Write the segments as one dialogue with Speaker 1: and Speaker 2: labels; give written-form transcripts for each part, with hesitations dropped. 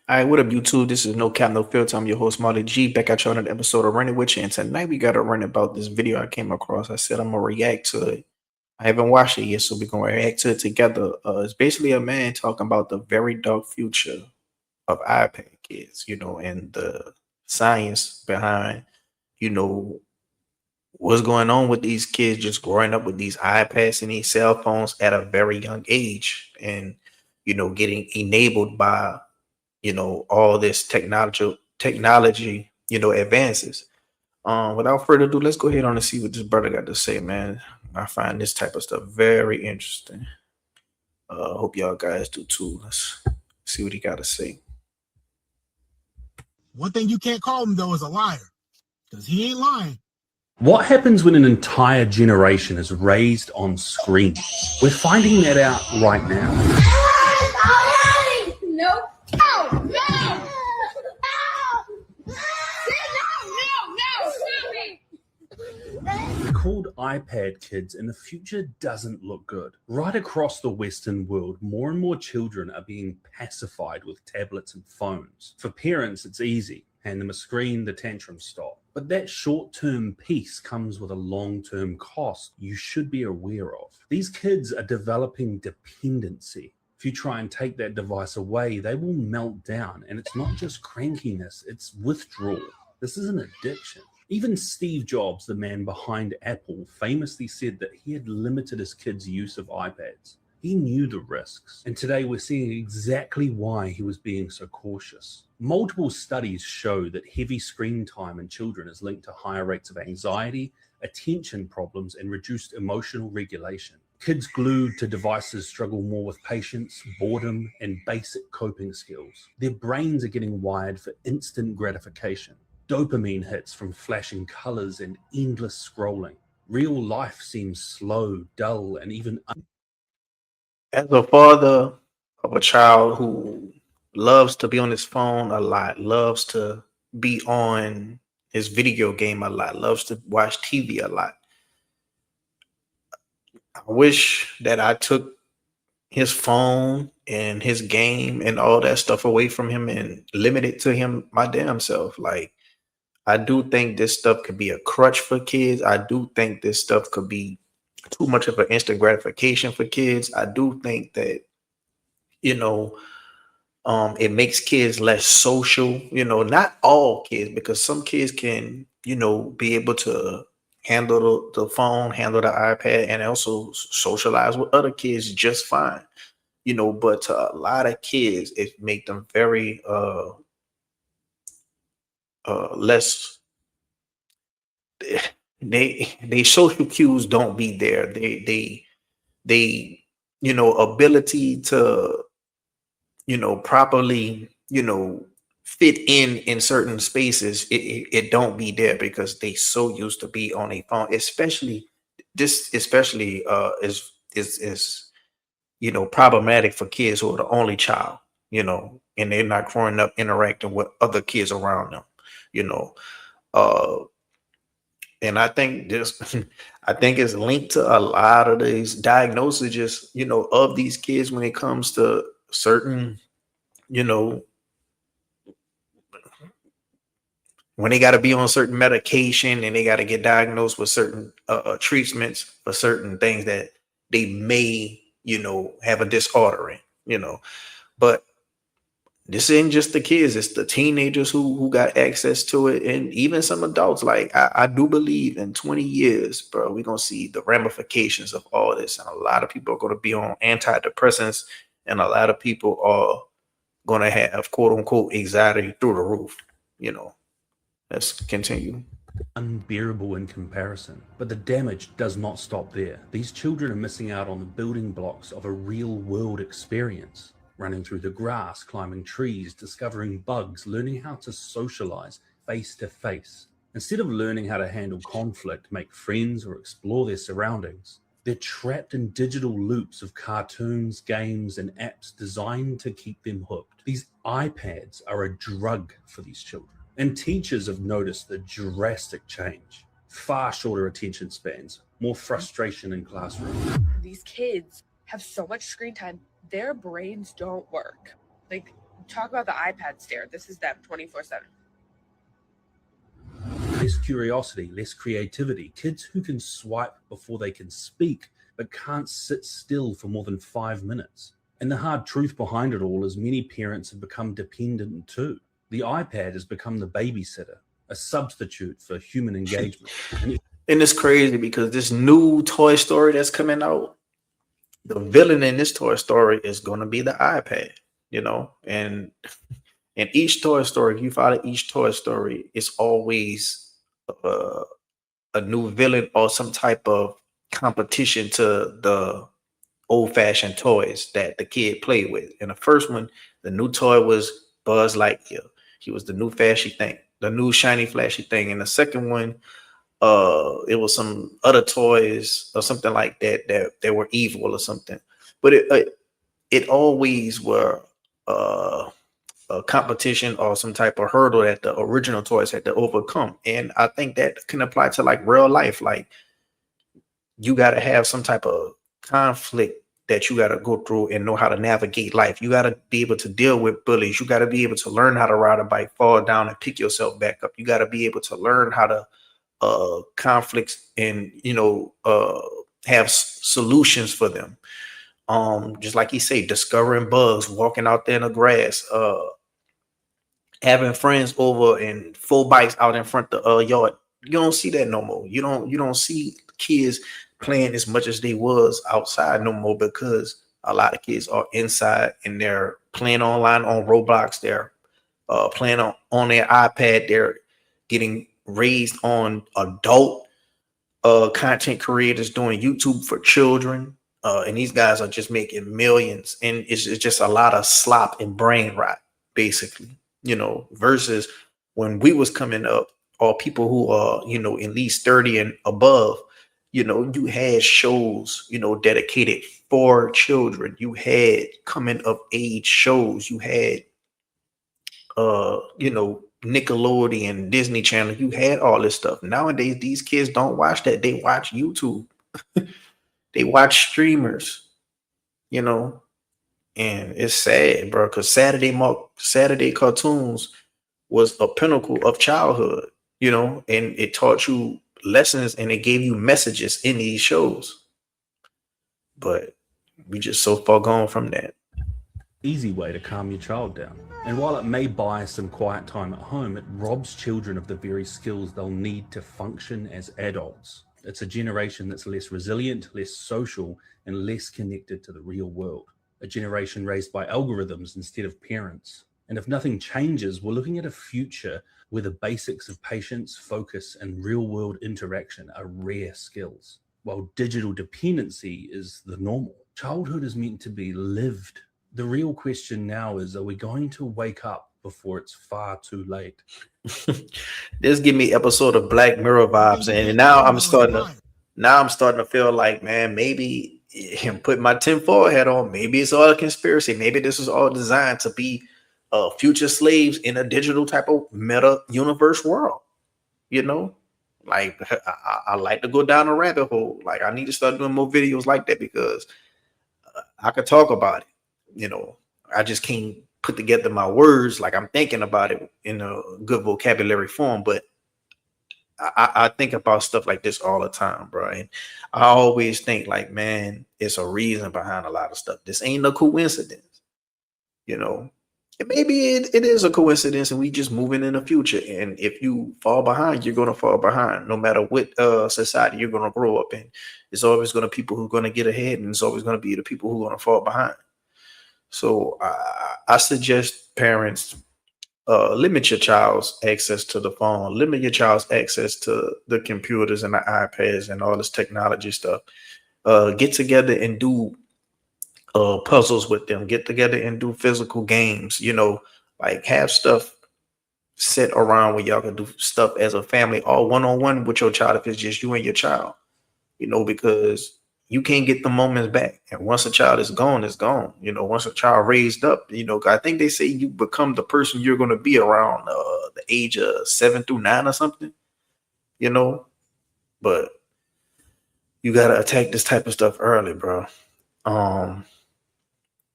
Speaker 1: All right, what up, YouTube? This is No Cap, No Filter. I'm your host, Marley G. Back at you on another episode of Running With You. And tonight we got to run about this video I came across. I said I'm going to react to it. I haven't watched it yet, so we're going to react to it together. It's basically a man talking about the very dark future of iPad kids, and the science behind, you know, what's going on with these kids just growing up with these iPads and these cell phones at a very young age and, getting enabled by all this technology advances. Without further ado, let's go ahead on and see what this brother got to say, man. I find this type of stuff very interesting. Hope y'all guys do too. Let's see what he got to say.
Speaker 2: One thing you can't call him, though, is a liar, because he ain't lying.
Speaker 3: What happens when an entire generation is raised on screen? We're finding that out right now.
Speaker 4: No.
Speaker 3: They're called iPad kids, and the future doesn't look good. Right across the Western world, more and more children are being pacified with tablets and phones. For parents, it's easy. Hand them a screen, the tantrums stop. But that short-term peace comes with a long-term cost you should be aware of. These kids are developing dependency. If you try and take that device away, they will melt down. And it's not just crankiness, it's withdrawal. This is an addiction. Even Steve Jobs, the man behind Apple, famously said that he had limited his kids' use of iPads. He knew the risks, and today we're seeing exactly why he was being so cautious. Multiple studies show that heavy screen time in children is linked to higher rates of anxiety, attention problems, and reduced emotional regulation. Kids glued to devices struggle more with patience, boredom, and basic coping skills. Their brains are getting wired for instant gratification. Dopamine hits from flashing colors and endless scrolling. Real life seems slow, dull, and even
Speaker 1: As a father of a child who loves to be on his phone a lot, loves to be on his video game a lot, loves to watch TV a lot, I wish that I took his phone and his game and all that stuff away from him and limited to him my damn self. Like, I do think this stuff could be a crutch for kids. I do think this stuff could be too much of an instant gratification for kids. I do think that, you know, it makes kids less social, not all kids, because some kids can, be able to handle the phone, handle the iPad, and also socialize with other kids just fine, but to a lot of kids, it make them very less. They social cues don't be there. They ability to properly, fit in certain spaces, it don't be there because they so used to be on a phone, especially is problematic for kids who are the only child, and they're not growing up interacting with other kids around them, you know. Uh and I think this I think it's linked to a lot of these diagnoses, just of these kids when it comes to certain, you know, when they got to be on certain medication and they got to get diagnosed with certain treatments for certain things that they may, have a disorder in, But this isn't just the kids; it's the teenagers who got access to it, and even some adults. Like, I do believe in 20 years, bro, we're gonna see the ramifications of all this, and a lot of people are gonna be on antidepressants, and a lot of people are gonna have quote unquote anxiety through the roof. You know, let's continue.
Speaker 3: unbearable in comparison. But the damage does not stop there. These children are missing out on the building blocks of a real world experience. Running through the grass, climbing trees, discovering bugs, learning how to socialize face to face. Instead of learning how to handle conflict, make friends, or explore their surroundings, they're trapped in digital loops of cartoons, games, and apps designed to keep them hooked. These iPads are a drug for these children. And teachers have noticed the drastic change. Far shorter attention spans, more frustration in classrooms.
Speaker 4: These kids have so much screen time, their brains don't work. Like, Talk about the iPad stare. This is them 24/7.
Speaker 3: Less curiosity, less creativity. Kids who can swipe before they can speak, but can't sit still for more than 5 minutes. And the hard truth behind it all is many parents have become dependent too. The iPad has become the babysitter, a substitute for human engagement.
Speaker 1: And it's crazy because this new Toy Story that's coming out, the villain in this Toy Story is going to be the iPad, you know, and in each Toy Story, if you follow each Toy Story, it's always uh, a new villain or some type of competition to the old-fashioned toys that the kid played with. In the first one, the new toy was Buzz Lightyear. He was the new flashy thing, the new shiny flashy thing. In the second one, it was some other toys or something like that they were evil or something. But it always were a competition or some type of hurdle that the original toys had to overcome. And I think that can apply to like real life. Like you got to have some type of conflict that you got to go through and know how to navigate life. You got to be able to deal with bullies. You got to be able to learn how to ride a bike, fall down and pick yourself back up. You got to be able to learn how to conflicts and have solutions for them. Just like you say, discovering bugs, walking out there in the grass, having friends over and full bikes out in front of the yard. You don't see that no more. You don't see kids playing as much as they was outside no more because a lot of kids are inside and they're playing online on Roblox. They're playing on their iPad. They're getting raised on adult content creators doing YouTube for children. And these guys are just making millions. And it's just a lot of slop and brain rot, basically, versus when we was coming up, or people who are, at least 30 and above, you had shows, dedicated for children. You had coming of age shows. You had, Nickelodeon, Disney Channel. You had all this stuff. Nowadays, these kids don't watch that. They watch YouTube. They watch streamers, and it's sad, bro, because Saturday cartoons was a pinnacle of childhood, and it taught you lessons and it gave you messages in these shows. But we just so far gone from that.
Speaker 3: Easy way to calm your child down. And while it may buy some quiet time at home, it robs children of the very skills they'll need to function as adults. It's a generation that's less resilient, less social, and less connected to the real world. A generation raised by algorithms instead of parents. And if nothing changes, we're looking at a future where the basics of patience, focus, and real-world interaction are rare skills, while digital dependency is the normal. Childhood is meant to be lived. The real question now is, are we going to wake up before it's far too late?
Speaker 1: This give me episode of Black Mirror vibes, and now I'm starting to feel like, man, maybe put my tinfoil hat on. Maybe it's all a conspiracy. Maybe this is all designed to be future slaves in a digital type of meta universe world. Like I like to go down a rabbit hole. Like I need to start doing more videos like that because I could talk about it. I just can't put together my words like I'm thinking about it in a good vocabulary form. But I think about stuff like this all the time, bro. And I always think like, man, it's a reason behind a lot of stuff. This ain't a coincidence, And maybe it is a coincidence and we just moving in the future. And if you fall behind, you're going to fall behind no matter what society you're going to grow up in. It's always going to be people who are going to get ahead, and it's always going to be the people who are going to fall behind. So I suggest parents limit your child's access to the phone, limit your child's access to the computers and the iPads and all this technology stuff. Get together and do puzzles with them. Get together and do physical games. Like have stuff set around where y'all can do stuff as a family, all one-on-one with your child if it's just you and your child. Because you can't get the moments back. And once a child is gone, it's gone. Once a child raised up, I think they say you become the person you're going to be around the age of 7 through 9 or something, but you got to attack this type of stuff early, bro.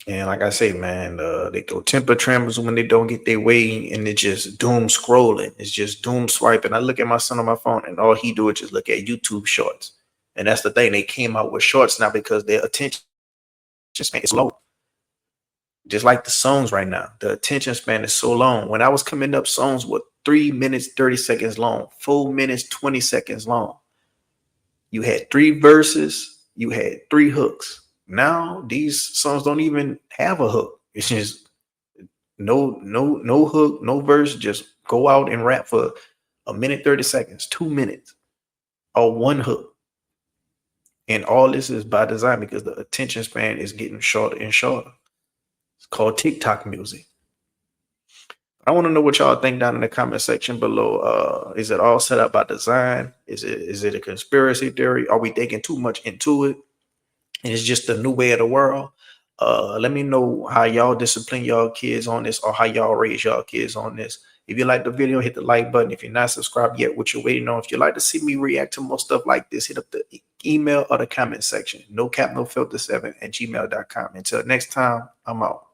Speaker 1: And like I say, man, they throw temper tremors when they don't get their way, and it's just doom scrolling. It's just doom swiping. I look at my son on my phone, and all he do is just look at YouTube shorts. And that's the thing. They came out with shorts now because their attention span is low. Just like the songs right now, the attention span is so long. When I was coming up, songs were 3 minutes, 30 seconds long, 4 minutes, 20 seconds long. You had 3 verses, you had 3 hooks. Now these songs don't even have a hook. It's just no hook, no verse. Just go out and rap for a minute, 30 seconds, 2 minutes, or 1 hook. And all this is by design because the attention span is getting shorter and shorter. It's called TikTok music. I want to know what y'all think down in the comment section below. Is it all set up by design? Is it a conspiracy theory? Are we thinking too much into it? And it's just the new way of the world. Let me know how y'all discipline y'all kids on this, or how y'all raise y'all kids on this. If you like the video, hit the like button. If you're not subscribed yet, what you're waiting on. If you'd like to see me react to more stuff like this, hit up the email or the comment section. NoCapNoFilter7@gmail.com. Until next time, I'm out.